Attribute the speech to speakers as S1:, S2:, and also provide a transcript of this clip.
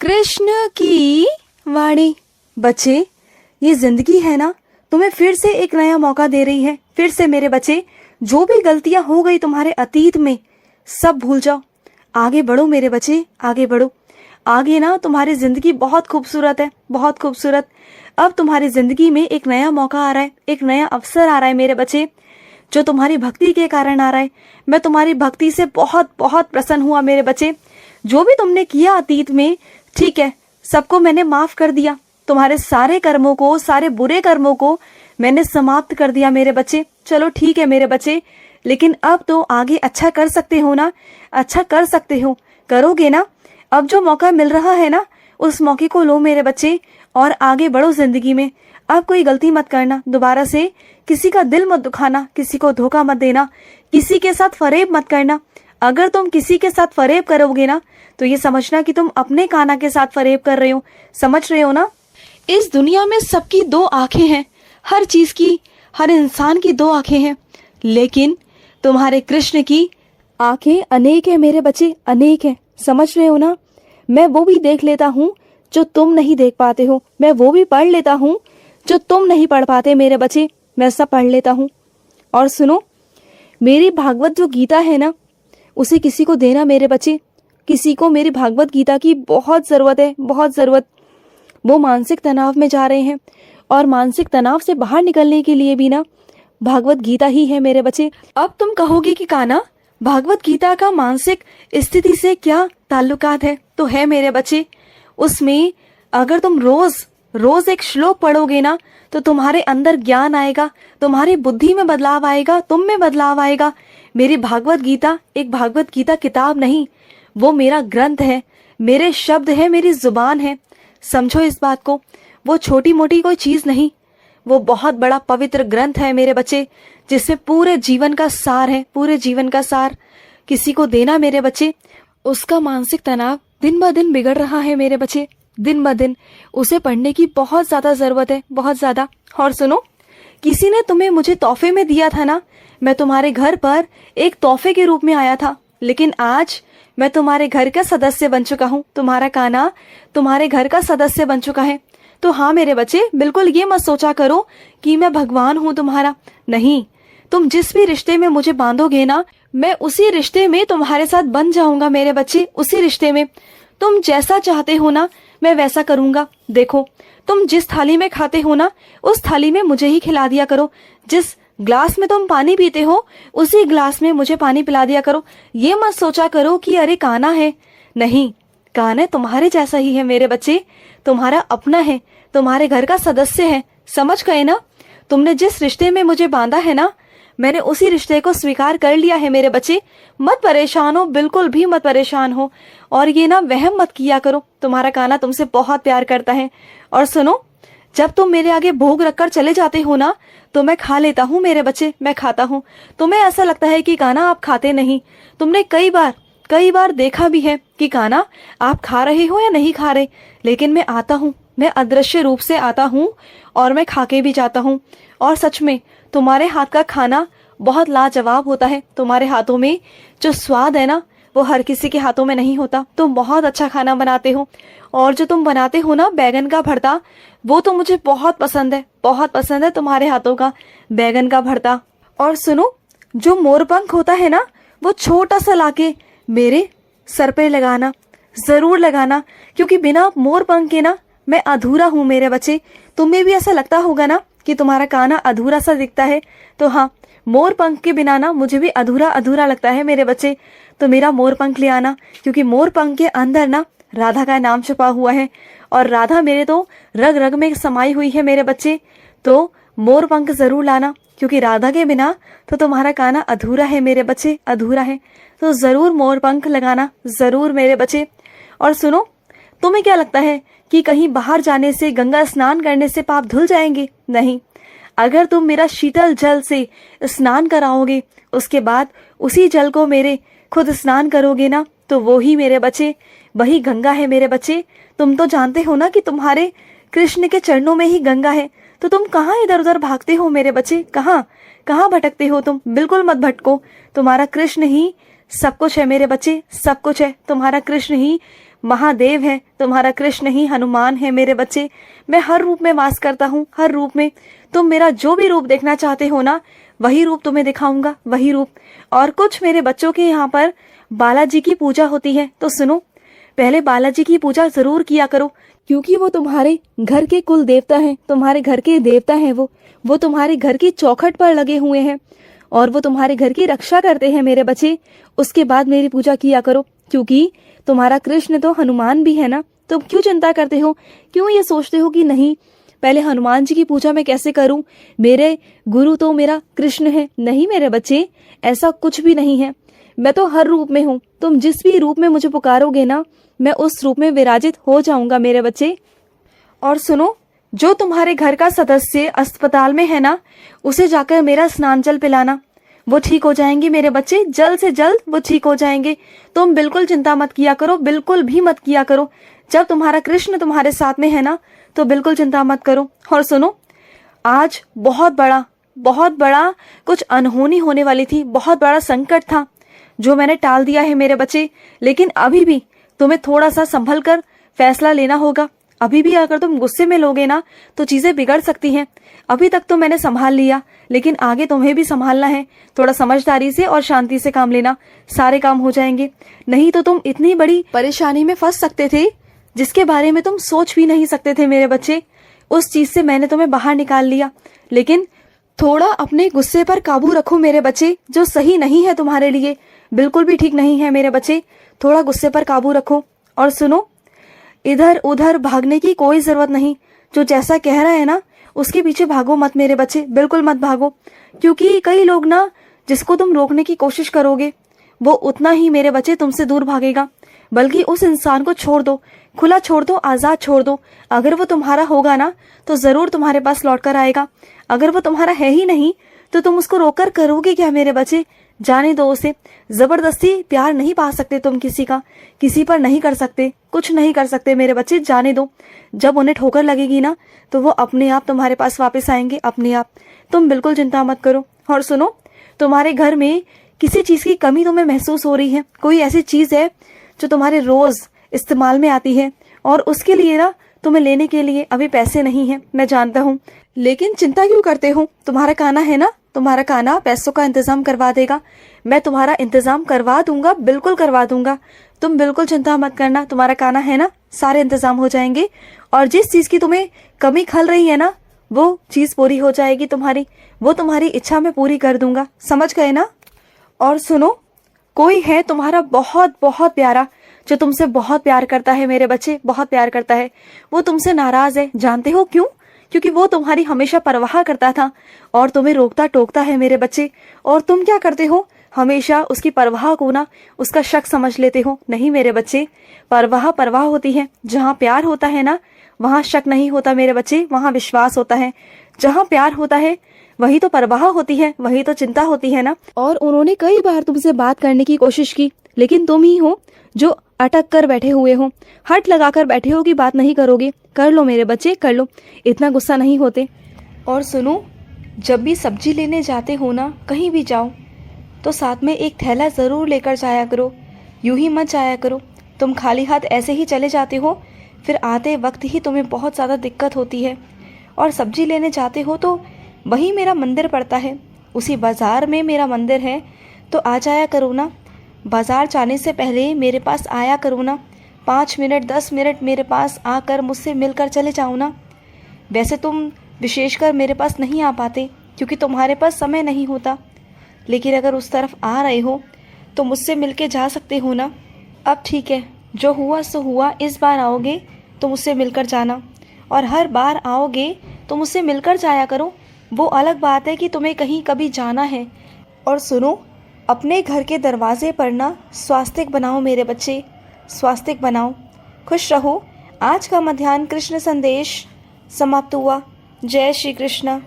S1: कृष्ण की वाणी। बच्चे, ये जिंदगी है ना, तुम्हें फिर से एक नया मौका दे रही है। फिर से मेरे बच्चे, जो भी गलतियां हो गई तुम्हारे अतीत में, सब भूल जाओ। आगे बढ़ो मेरे बच्चे, आगे बढ़ो। आगे ना तुम्हारी जिंदगी बहुत खूबसूरत है, बहुत खूबसूरत। अब तुम्हारी जिंदगी में एक नया मौका आ रहा है, एक नया अवसर आ रहा है मेरे बच्चे, जो तुम्हारी भक्ति के कारण आ रहा है। मैं तुम्हारी भक्ति से बहुत बहुत प्रसन्न हुआ मेरे बच्चे। जो भी तुमने किया अतीत में, ठीक है, सबको मैंने माफ कर दिया। तुम्हारे सारे कर्मों को, सारे बुरे कर्मों को मैंने समाप्त कर दिया मेरे बच्चे। चलो ठीक है मेरे बच्चे, लेकिन अब तो आगे अच्छा कर सकते हो ना, अच्छा कर सकते हो, करोगे ना। अब जो मौका मिल रहा है ना, उस मौके को लो मेरे बच्चे और आगे बढ़ो जिंदगी में। अब कोई गलती मत करना दोबारा से, किसी का दिल मत दुखाना, किसी को धोखा मत देना, किसी के साथ फरेब मत करना। अगर तुम किसी के साथ फरेब करोगे ना, तो ये समझना कि तुम अपने कान्हा के साथ फरेब कर रहे हो। समझ रहे हो ना। इस दुनिया में सबकी दो आंखें हैं, हर चीज की, हर इंसान की दो आंखें हैं, लेकिन तुम्हारे कृष्ण की आंखें अनेक है मेरे बच्चे, अनेक है। समझ रहे हो ना। मैं वो भी देख लेता हूँ जो तुम नहीं देख पाते हो, मैं वो भी पढ़ लेता हूँ जो तुम नहीं पढ़ पाते मेरे बच्चे, मैं सब पढ़ लेता हूँ। और सुनो, मेरी भागवत जो गीता है ना, उसे किसी को देना मेरे बच्चे। किसी को मेरी भागवत गीता की बहुत जरूरत है, बहुत जरूरत। वो मानसिक तनाव में जा रहे हैं, और मानसिक तनाव से बाहर निकलने के लिए भी ना भागवत गीता ही है मेरे बच्चे। अब तुम कहोगे कि कान्हा, भागवत गीता का मानसिक स्थिति से क्या ताल्लुकात है? तो है मेरे बच्चे। उसमें अगर तुम रोज रोज एक श्लोक पढ़ोगे ना, तो तुम्हारे अंदर ज्ञान आएगा, तुम्हारी बुद्धि में बदलाव आएगा, तुम में बदलाव आएगा। मेरी भागवत गीता एक भागवत गीता किताब नहीं, वो मेरा ग्रंथ है, मेरे शब्द है, मेरी जुबान है। समझो इस बात को। वो छोटी मोटी कोई चीज नहीं, वो बहुत बड़ा पवित्र ग्रंथ है मेरे बच्चे, जिसमें पूरे जीवन का सार है, पूरे जीवन का सार। किसी को देना मेरे बच्चे। उसका मानसिक तनाव दिन ब दिन बिगड़ रहा है मेरे बच्चे, दिन ब दिन। उसे पढ़ने की बहुत ज्यादा जरूरत है, बहुत ज्यादा। और सुनो, किसी ने तुम्हें मुझे तोहफे में दिया था ना, मैं तुम्हारे घर पर एक तोहफे के रूप में आया था, लेकिन आज मैं तुम्हारे घर का सदस्य बन चुका हूँ। तुम्हारा कान्हा तुम्हारे घर का सदस्य बन चुका है। तो हाँ मेरे बच्चे, बिल्कुल ये मत सोचा करो कि मैं भगवान हूँ तुम्हारा। नहीं, तुम जिस भी रिश्ते में मुझे बांधोगे ना, मैं उसी रिश्ते में तुम्हारे साथ बन जाऊंगा मेरे बच्चे, उसी रिश्ते में। तुम जैसा चाहते हो ना, मैं वैसा करूंगा। देखो, तुम जिस थाली में खाते हो ना, उस थाली में मुझे ही खिला दिया करो। जिस ग्लास में तुम पानी पीते हो, उसी ग्लास में मुझे पानी पिला दिया करो। ये मत सोचा करो कि अरे कान्हा है। नहीं, कान्हा तुम्हारे जैसा ही है मेरे बच्चे, तुम्हारा अपना है, तुम्हारे घर का सदस्य है। समझ गए ना। तुमने जिस रिश्ते में मुझे बांधा है ना, मैंने उसी रिश्ते को स्वीकार कर लिया है मेरे बच्चे। मत परेशान हो, बिल्कुल भी मत परेशान हो। और ये ना वहम मत किया करो, तुम्हारा कान्हा तुमसे बहुत प्यार करता है। और सुनो, जब तुम मेरे आगे भोग रखकर चले जाते हो ना, तो मैं खा लेता हूँ मेरे बच्चे, मैं खाता हूँ। तुम्हें ऐसा लगता है कि कान्हा आप खाते नहीं। तुमने कई बार देखा भी है कि कान्हा आप खा रहे हो या नहीं खा रहे, लेकिन मैं आता हूँ, मैं अदृश्य रूप से आता हूँ और मैं खा के भी जाता हूँ। और सच में तुम्हारे हाथ का खाना बहुत लाजवाब होता है। तुम्हारे हाथों में जो स्वाद है ना, वो हर किसी के हाथों में नहीं होता। तुम बहुत अच्छा खाना बनाते हो, और जो तुम बनाते हो ना बैगन का भरता, वो तो मुझे बहुत पसंद है, बहुत पसंद है तुम्हारे हाथों का बैगन का भरता। और सुनो, जो मोरपंख होता है ना, वो छोटा सा लाके मेरे सर पे लगाना, जरूर लगाना, क्योंकि बिना मोरपंख के ना मैं अधूरा हूँ मेरे बच्चे। तुम्हें भी ऐसा लगता होगा ना कि तुम्हारा कान्हा अधूरा सा दिखता है, तो हाँ, मोर पंख के बिना ना मुझे भी अधूरा अधूरा लगता है मेरे बच्चे। तो मेरा मोर पंख ले आना, क्योंकि मोर पंख के अंदर ना राधा का नाम छुपा हुआ है, और राधा मेरे तो रग रग में समाई हुई है मेरे बच्चे। तो मोर पंख जरूर लाना, क्योंकि राधा के बिना तो तुम्हारा कान्हा अधूरा है मेरे बच्चे, अधूरा है। तो जरूर मोर पंख लगाना, जरूर मेरे बच्चे। और सुनो, तुम्हें क्या लगता है कि कहीं बाहर जाने से, गंगा स्नान करने से पाप धुल जाएंगे? नहीं, अगर तुम मेरा शीतल जल से स्नान कराओगे, उसके बाद उसी जल को मेरे खुद स्नान करोगे ना, तो वो ही मेरे बच्चे, वही गंगा है मेरे बच्चे। तुम तो जानते हो ना कि तुम्हारे कृष्ण के चरणों में ही गंगा है। तो तुम कहाँ इधर उधर भागते हो मेरे बच्चे, कहाँ कहाँ भटकते हो तुम? बिल्कुल मत भटको, तुम्हारा कृष्ण ही सब कुछ है मेरे बच्चे, सब कुछ है। तुम्हारा कृष्ण ही महादेव है, तुम्हारा कृष्ण ही हनुमान है मेरे बच्चे। मैं हर रूप में वास करता हूँ, हर रूप में। तुम मेरा जो भी रूप देखना चाहते हो ना, वही रूप तुम्हें दिखाऊंगा, वही रूप। और कुछ मेरे बच्चों के यहाँ पर बालाजी की पूजा होती है, तो सुनो, पहले बालाजी की पूजा जरूर किया करो, क्योंकि वो तुम्हारे घर के कुल देवता हैं, तुम्हारे घर के देवता हैं। वो तुम्हारे घर की चौखट पर लगे हुए हैं और वो तुम्हारे घर की रक्षा करते हैं मेरे बच्चे। उसके बाद मेरी पूजा किया करो, क्योंकि तुम्हारा कृष्ण तो हनुमान भी है ना। तुम क्यों चिंता करते हो, क्यों ये सोचते हो कि नहीं पहले हनुमान जी की पूजा मैं कैसे करूं, मेरे गुरु तो मेरा कृष्ण है। नहीं मेरे बच्चे, ऐसा कुछ भी नहीं है। मैं तो हर रूप में हूँ। तुम जिस भी रूप में मुझे पुकारोगे ना, मैं उस रूप में विराजित हो जाऊंगा मेरे बच्चे। और सुनो, जो तुम्हारे घर का सदस्य अस्पताल में है ना, उसे जाकर मेरा स्नान जल पिलाना, वो ठीक हो जाएंगे मेरे बच्चे, जल्द से जल्द वो ठीक हो जाएंगे। तुम बिल्कुल चिंता मत किया करो, बिल्कुल भी मत किया करो। जब तुम्हारा कृष्ण तुम्हारे साथ में है ना, तो बिल्कुल चिंता मत करो। और सुनो, आज बहुत बड़ा कुछ अनहोनी होने वाली थी, बहुत बड़ा संकट था जो मैंने टाल दिया है मेरे बच्चे। लेकिन अभी भी तुम्हें थोड़ा सा संभल कर फैसला लेना होगा। अभी भी अगर तुम गुस्से में लोगे ना, तो चीजें बिगड़ सकती हैं। अभी तक तो मैंने संभाल लिया, लेकिन आगे तुम्हें भी संभालना है। थोड़ा समझदारी से और शांति से काम लेना, सारे काम हो जाएंगे। नहीं तो तुम इतनी बड़ी परेशानी में फंस सकते थे जिसके बारे में तुम सोच भी नहीं सकते थे मेरे बच्चे। उस चीज से मैंने तुम्हें बाहर निकाल लिया। लेकिन थोड़ा अपने गुस्से पर काबू रखो मेरे बच्चे, जो सही नहीं है तुम्हारे लिए, बिल्कुल भी ठीक नहीं है मेरे बच्चे। थोड़ा गुस्से पर काबू रखो। और सुनो, इधर उधर भागने की कोई जरूरत नहीं। जो जैसा कह रहा है ना, उसके पीछे भागो मत मेरे बच्चे, बिल्कुल मत भागो। क्योंकि कई लोग ना, जिसको तुम रोकने की कोशिश करोगे, वो उतना ही मेरे बच्चे तुमसे दूर भागेगा। बल्कि उस इंसान को छोड़ दो, खुला छोड़ दो, आजाद छोड़ दो। अगर वो तुम्हारा होगा ना, तो जरूर तुम्हारे पास लौट कर आएगा। अगर वो तुम्हारा है ही नहीं, तो तुम उसको रोककर करोगे क्या मेरे बच्चे? जाने दो उसे। जबरदस्ती प्यार नहीं पा सकते तुम किसी का, किसी पर नहीं कर सकते, कुछ नहीं कर सकते मेरे बच्चे, जाने दो। जब उन्हें ठोकर लगेगी ना, तो वो अपने आप तुम्हारे पास वापस आएंगे, अपने आप। तुम बिल्कुल चिंता मत करो। और सुनो, तुम्हारे घर में किसी चीज की कमी तुम्हें महसूस हो रही है, कोई ऐसी चीज है जो तुम्हारे रोज इस्तेमाल में आती है, और उसके लिए ना तुम्हें लेने के लिए अभी पैसे नहीं है, मैं जानता हूँ। लेकिन चिंता क्यों करते हो? तुम्हारा काना है ना, तुम्हारा काना पैसों का इंतजाम करवा देगा। मैं तुम्हारा इंतजाम करवा दूंगा, बिल्कुल करवा दूंगा। तुम बिल्कुल चिंता मत करना, तुम्हारा काना है ना, सारे इंतजाम हो जाएंगे। और जिस चीज की तुम्हें कमी खल रही है ना, वो चीज पूरी हो जाएगी तुम्हारी। वो तुम्हारी इच्छा मैं पूरी कर दूंगा, समझ गए ना? और सुनो, कोई है तुम्हारा बहुत बहुत प्यारा, जो तुमसे बहुत प्यार करता है मेरे बच्चे, बहुत प्यार करता है। वो तुमसे नाराज है, जानते हो क्यों? क्योंकि वो तुम्हारी हमेशा परवाह करता था और तुम्हें रोकता टोकता है मेरे बच्चे। और तुम क्या करते हो? हमेशा उसकी परवाह को ना उसका शक समझ लेते हो। नहीं मेरे बच्चे, परवाह होती है। जहाँ प्यार होता है ना, वहाँ शक नहीं होता मेरे बच्चे, वहाँ विश्वास होता है। जहाँ प्यार होता है, वही तो परवाह होती है, वही तो चिंता होती है ना। और उन्होंने कई बार तुमसे बात करने की कोशिश की, लेकिन तुम ही हो जो अटक कर बैठे हुए हो, हट लगाकर बैठे हो कि बात नहीं करोगे। कर लो मेरे बच्चे, कर लो, इतना गुस्सा नहीं होते। और सुनो, जब भी सब्जी लेने जाते हो ना, कहीं भी जाओ, तो साथ में एक थैला ज़रूर लेकर जाया करो। यूं ही मत जाया करो। तुम खाली हाथ ऐसे ही चले जाते हो, फिर आते वक्त ही तुम्हें बहुत ज़्यादा दिक्कत होती है। और सब्जी लेने जाते हो तो वहीं मेरा मंदिर पड़ता है, उसी बाज़ार में मेरा मंदिर है, तो आ जाया करो ना। बाज़ार जाने से पहले मेरे पास आया करो ना। 5 मिनट 10 मिनट मेरे पास आकर मुझसे मिलकर चले जाओ ना। वैसे तुम विशेषकर मेरे पास नहीं आ पाते क्योंकि तुम्हारे पास समय नहीं होता, लेकिन अगर उस तरफ आ रहे हो तो मुझसे मिलके जा सकते हो ना। अब ठीक है, जो हुआ सो हुआ। इस बार आओगे तो मुझसे मिलकर जाना, और हर बार आओगे तो मुझसे मिलकर जाया करो। वो अलग बात है कि तुम्हें कहीं कभी जाना है। और सुनो, अपने घर के दरवाजे पर ना स्वास्तिक बनाओ मेरे बच्चे, स्वास्तिक बनाओ। खुश रहो। आज का मध्याह्न कृष्ण संदेश समाप्त हुआ। जय श्री कृष्ण।